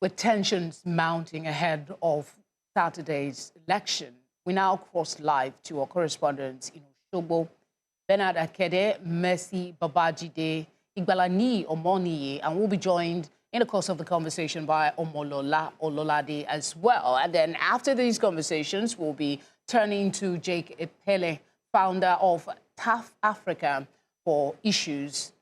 With tensions mounting ahead of Saturday's election, we now cross live to our correspondents in Osogbo, Akede, Mercy Babajide, Igbalaniyi Omoniyi, and we'll be joined in the course of the conversation by Omolara Ololade as well. And then after these conversations, we'll be turning to Jake Epele, founder of TAF Africa, for issues,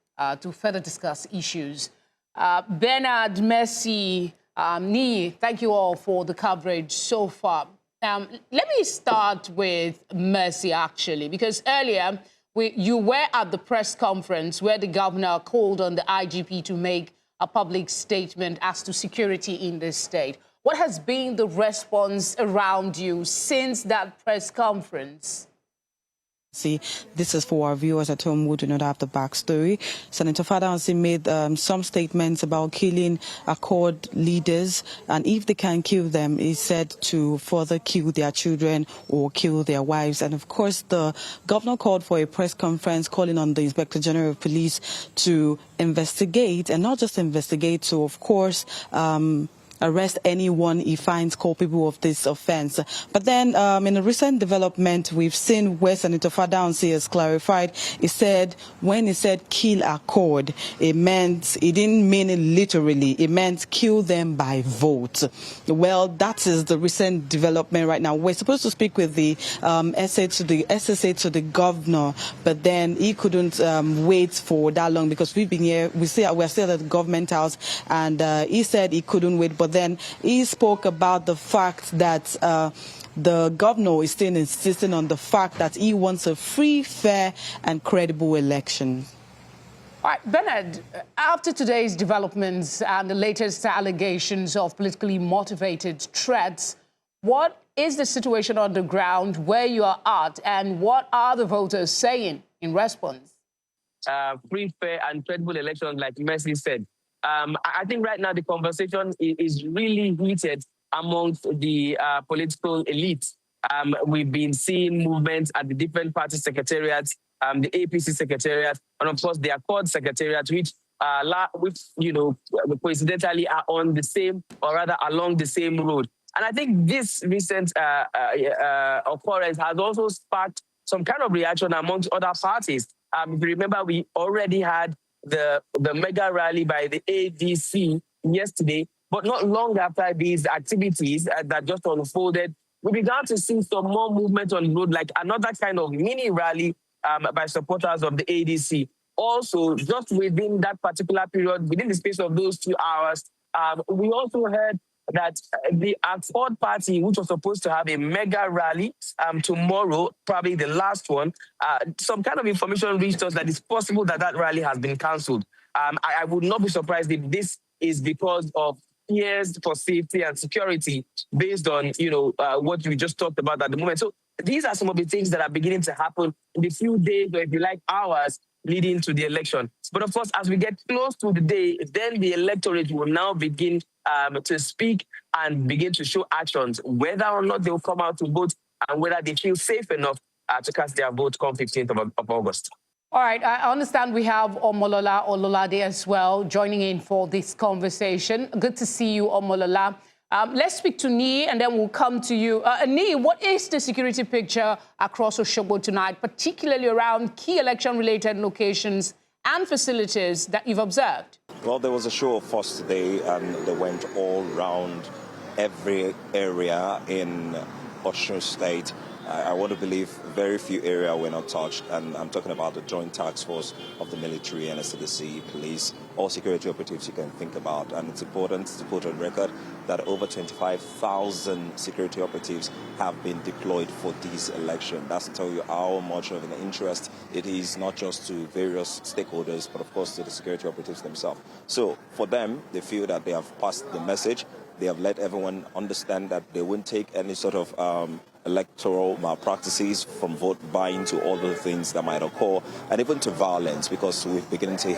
to further discuss issues. Mercy, thank you all for the coverage so far. Let me start with Mercy, actually, because earlier you were at the press conference where the governor called on the IGP to make a public statement as to security in this state. What has been the response around you since that press conference? See, this is for our viewers at home who do not have the backstory. Senator Fadansi made some statements about killing Accord leaders, and if they can kill them, he said to further kill their children or kill their wives. And of course, the governor called for a press conference calling on the Inspector General of Police to investigate, and not just investigate, to, of course, arrest anyone he finds culpable of this offense. But then in a recent development, we've seen where Senator Fadansi has clarified. He said, when he said kill Accord, it didn't mean it literally. It meant kill them by vote. Well, that is the recent development right now. We're supposed to speak with the SSA to the governor, but then he couldn't wait for that long because we've been here. We're still at the government house, and he said he couldn't wait. But then he spoke about the fact that the governor is still insisting on the fact that he wants a free, fair and credible election. All right, Bernard, after today's developments and the latest allegations of politically motivated threats, what is the situation on the ground where you are at, and what are the voters saying in response? Free, fair and credible elections, like Mercy said. I think right now the conversation is really heated amongst the political elite. We've been seeing movements at the different party secretariats, the APC secretariat, and of course the Accord secretariat, which coincidentally are on the same, or rather along the same road. And I think this recent occurrence has also sparked some kind of reaction amongst other parties. If you remember, we already had the mega rally by the ADC yesterday, but not long after these activities that just unfolded, we began to see some more movement on the road, like another kind of mini rally by supporters of the ADC. Also, just within that particular period, within the space of those 2 hours, we also heard that the Accord party, which was supposed to have a mega rally tomorrow, probably the last one, some kind of information reached us that it's possible that that rally has been cancelled. I would not be surprised if this is because of fears for safety and security based on, what we just talked about at the moment. So these are some of the things that are beginning to happen in the few days, or if you like, hours leading to the election. But of course, as we get close to the day, then the electorate will now begin to speak and begin to show actions, whether or not they'll come out to vote and whether they feel safe enough to cast their vote come 15th of August. All right, I understand we have Omolara Ololade as well joining in for this conversation. Good to see you, Omolara. Let's speak to Ni, and then we'll come to you. Ni, what is the security picture across Osogbo tonight, particularly around key election-related locations and facilities that you've observed? Well, there was a show of force today, and they went all around every area in Osun State. I want to believe very few areas were not touched, and I'm talking about the joint task force of the military, NSCDC, police, all security operatives you can think about. And it's important to put on record that over 25,000 security operatives have been deployed for this election. That's to tell you how much of an interest it is, not just to various stakeholders, but of course to the security operatives themselves. So for them, they feel that they have passed the message. They have let everyone understand that they won't take any sort of electoral malpractices, from vote buying to all the things that might occur, and even to violence, because we're beginning to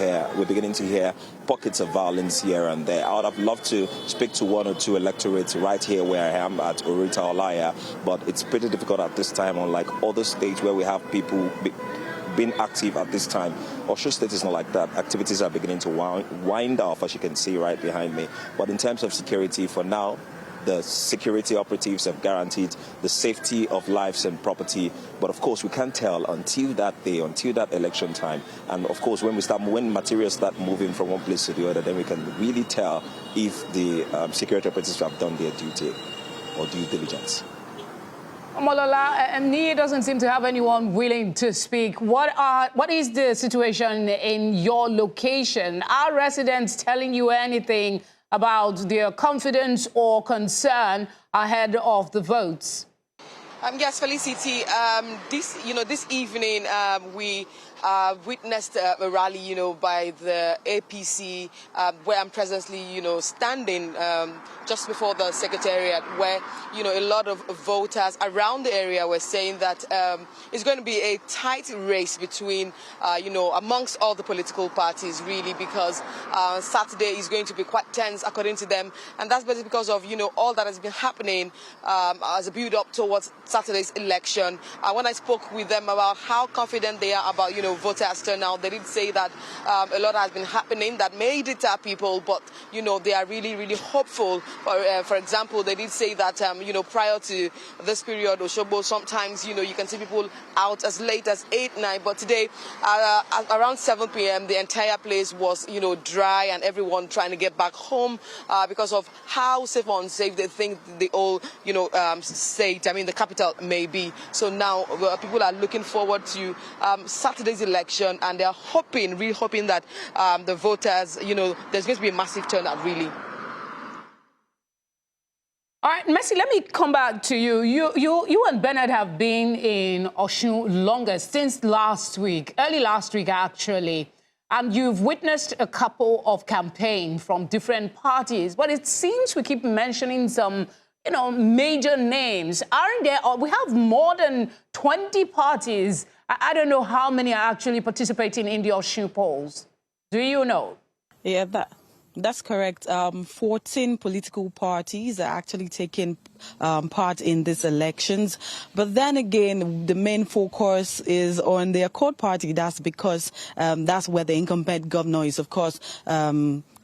hear pockets of violence here and there. I would have loved to speak to one or two electorates right here where I am at Orita Olaya, but it's pretty difficult at this time, unlike other states where we have people been active at this time. Osun State is not like that. Activities are beginning to wind off, as you can see right behind me. But in terms of security, for now, the security operatives have guaranteed the safety of lives and property. But of course, we can't tell until that day, until that election time. And of course, when materials start moving from one place to the other, then we can really tell if the security operatives have done their duty or due diligence. Omolara Ololade doesn't seem to have anyone willing to speak. What is the situation in your location? Are residents telling you anything about their confidence or concern ahead of the votes? Yes, Felicity. This evening we witnessed a rally, by the APC, where I'm presently, standing just before the secretariat, where, a lot of voters around the area were saying that it's going to be a tight race between, amongst all the political parties, really, because Saturday is going to be quite tense, according to them. And that's basically because of, all that has been happening as a build-up towards Saturday's election. When I spoke with them about how confident they are about, voters turnout, they did say that a lot has been happening that may deter people, but, they are really, really hopeful. For example, they did say that, prior to this period, Osogbo, sometimes, you can see people out as late as 8, 9, but today, around 7 p.m., the entire place was, dry and everyone trying to get back home because of how safe or unsafe they think the whole, state, the capital may be. So now people are looking forward to Saturday's election, and they're really hoping that the voters, there's going to be a massive turnout, really. All right, Mercy, let me come back to you. You and Bernard have been in Osun longer, since last week, early last week, actually. And you've witnessed a couple of campaigns from different parties, but it seems we keep mentioning some, major names. Aren't there? We have more than 20 parties. I don't know how many are actually participating in the Osun polls. Do you know? Yeah, that's correct. 14 political parties are actually taking part in these elections. But then again, the main focus is on the Accord Party. That's because that's where the incumbent governor is, of course,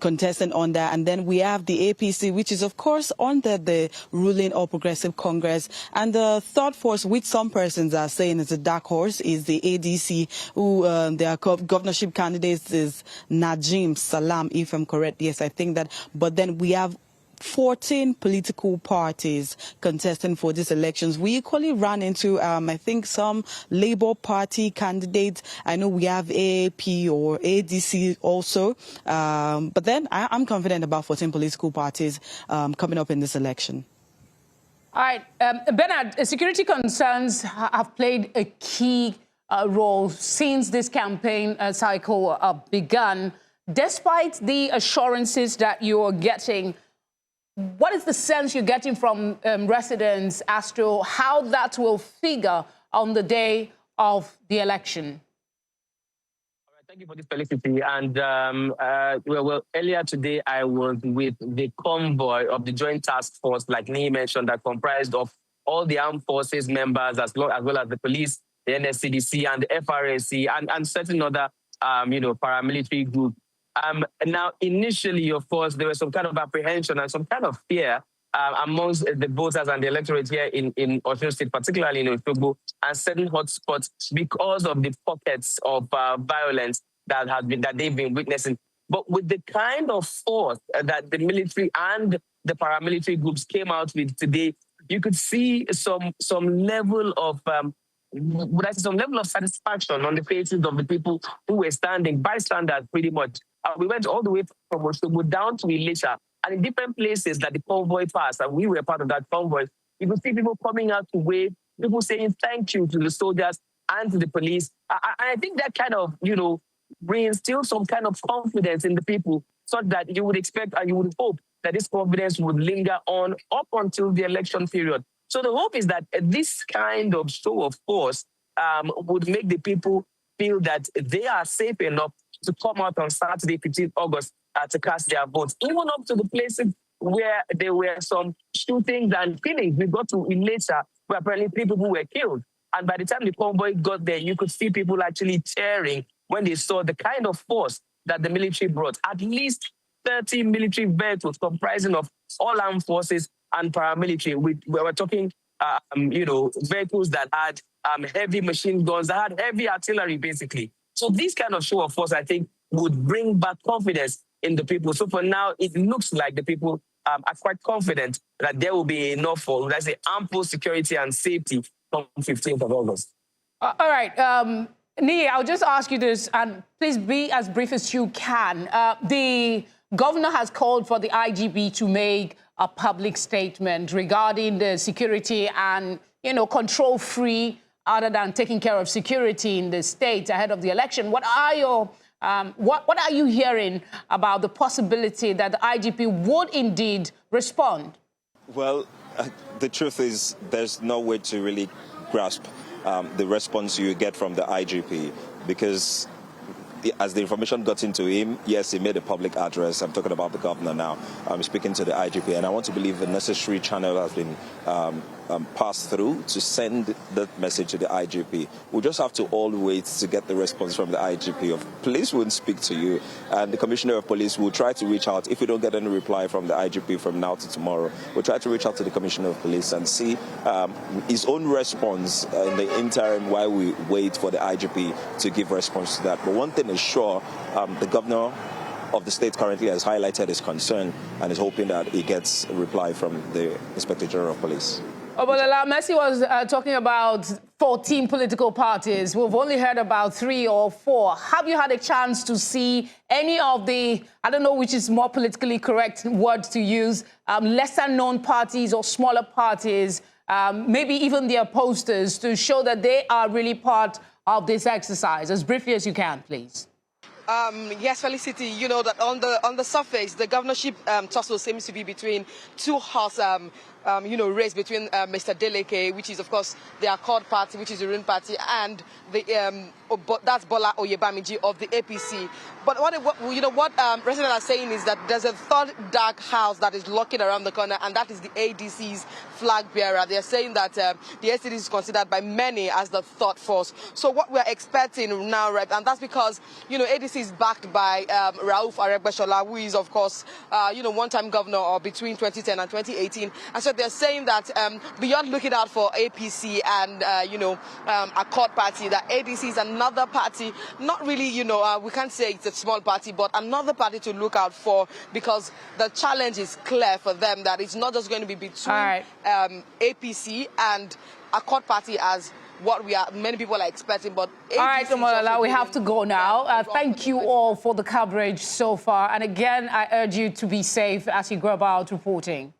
contestant on that. And then we have the APC, which is, of course, under the ruling All Progressive Congress. And the third force, which some persons are saying is a dark horse, is the ADC, who their governorship candidate is Najim Salam, if I'm correct. Yes, I think that. But then we have 14 political parties contesting for these elections. We equally ran into, I think, some Labour Party candidates. I know we have AAP or ADC also. But then I'm confident about 14 political parties coming up in this election. All right. Bernard, security concerns have played a key role since this campaign cycle began. Despite the assurances that you're getting, what is the sense you're getting from residents as to how that will figure on the day of the election? All right, thank you for this, Felicity. And earlier today, I was with the convoy of the Joint Task Force, like Nii mentioned, that comprised of all the armed forces members, as well as the police, the NSCDC, and the FRSC, and certain other, paramilitary groups. Now, initially, of course, there was some kind of apprehension and some kind of fear amongst the voters and the electorate here in Osun State, particularly in Osogbo, and certain hotspots because of the pockets of violence that they've been witnessing. But with the kind of force that the military and the paramilitary groups came out with today, you could see some level of some level of satisfaction on the faces of the people who were standing, bystanders, pretty much. We went all the way from Osogbo down to Ilesha, and in different places that the convoy passed, and we were part of that convoy, you could see people coming out to wave, people saying thank you to the soldiers and to the police. I think that kind of, reinstills some kind of confidence in the people, such that you would expect and you would hope that this confidence would linger on up until the election period. So the hope is that this kind of show of force would make the people feel that they are safe enough to come out on Saturday, 15th August, to cast their votes, even up to the places where there were some shootings and killings. We got to Ilesha, where apparently 3 people were killed. And by the time the convoy got there, you could see people actually cheering when they saw the kind of force that the military brought. At least 30 military vehicles comprising of all armed forces and paramilitary. We were talking, vehicles that had heavy machine guns, that had heavy artillery, basically. So this kind of show of force, I think, would bring back confidence in the people. So for now, it looks like the people are quite confident that there will be enough for, let's say, ample security and safety from 15th of August. All right. Niyi, I'll just ask you this, and please be as brief as you can. The governor has called for the IGP to make a public statement regarding the security and, control-free, other than taking care of security in the state ahead of the election. What are your what are you hearing about the possibility that the IGP would indeed respond? Well, the truth is there's no way to really grasp the response you get from the IGP, because as the information got into him, yes, he made a public address. I'm talking about the governor now. I'm speaking to the IGP, and I want to believe the necessary channel has been passed through to send that message to the IGP. We just have to all wait to get the response from the IGP. Of police won't speak to you, and the commissioner of police will try to reach out. If we don't get any reply from the IGP from now to tomorrow, we'll try to reach out to the commissioner of police and see his own response in the interim while we wait for the IGP to give response to that. But one thing is sure, the governor of the state currently has highlighted his concern and is hoping that he gets a reply from the Inspector General of Police. Omolara, Mercy was talking about 14 political parties. We've only heard about 3 or 4. Have you had a chance to see any of the, I don't know which is more politically correct word to use, lesser-known parties or smaller parties, maybe even their posters, to show that they are really part of this exercise? As briefly as you can, please. Yes, Felicity, you know that on the surface, the governorship tussle seems to be between two horse race between Mr. Deleke, which is, of course, the Accord Party, which is the ruling party, and the that's Bola Oyebamiji of the APC. But what residents are saying is that there's a third dark house that is lurking around the corner, and that is the ADC's flag bearer. They're saying that the ADC is considered by many as the third force. So what we're expecting now, right, and that's because, ADC is backed by Rauf Aregbesola, who is, of course, one-time governor or between 2010 and 2018. And so they're saying that beyond looking out for APC and, Accord Party, that ADC is another party, not really, we can't say it's a small party, but another party to look out for, because the challenge is clear for them that it's not just going to be between APC and Accord Party as what many people are expecting, but APC. All right, Omolara, we have to go now. Thank you all for the coverage so far. And again, I urge you to be safe as you go about reporting.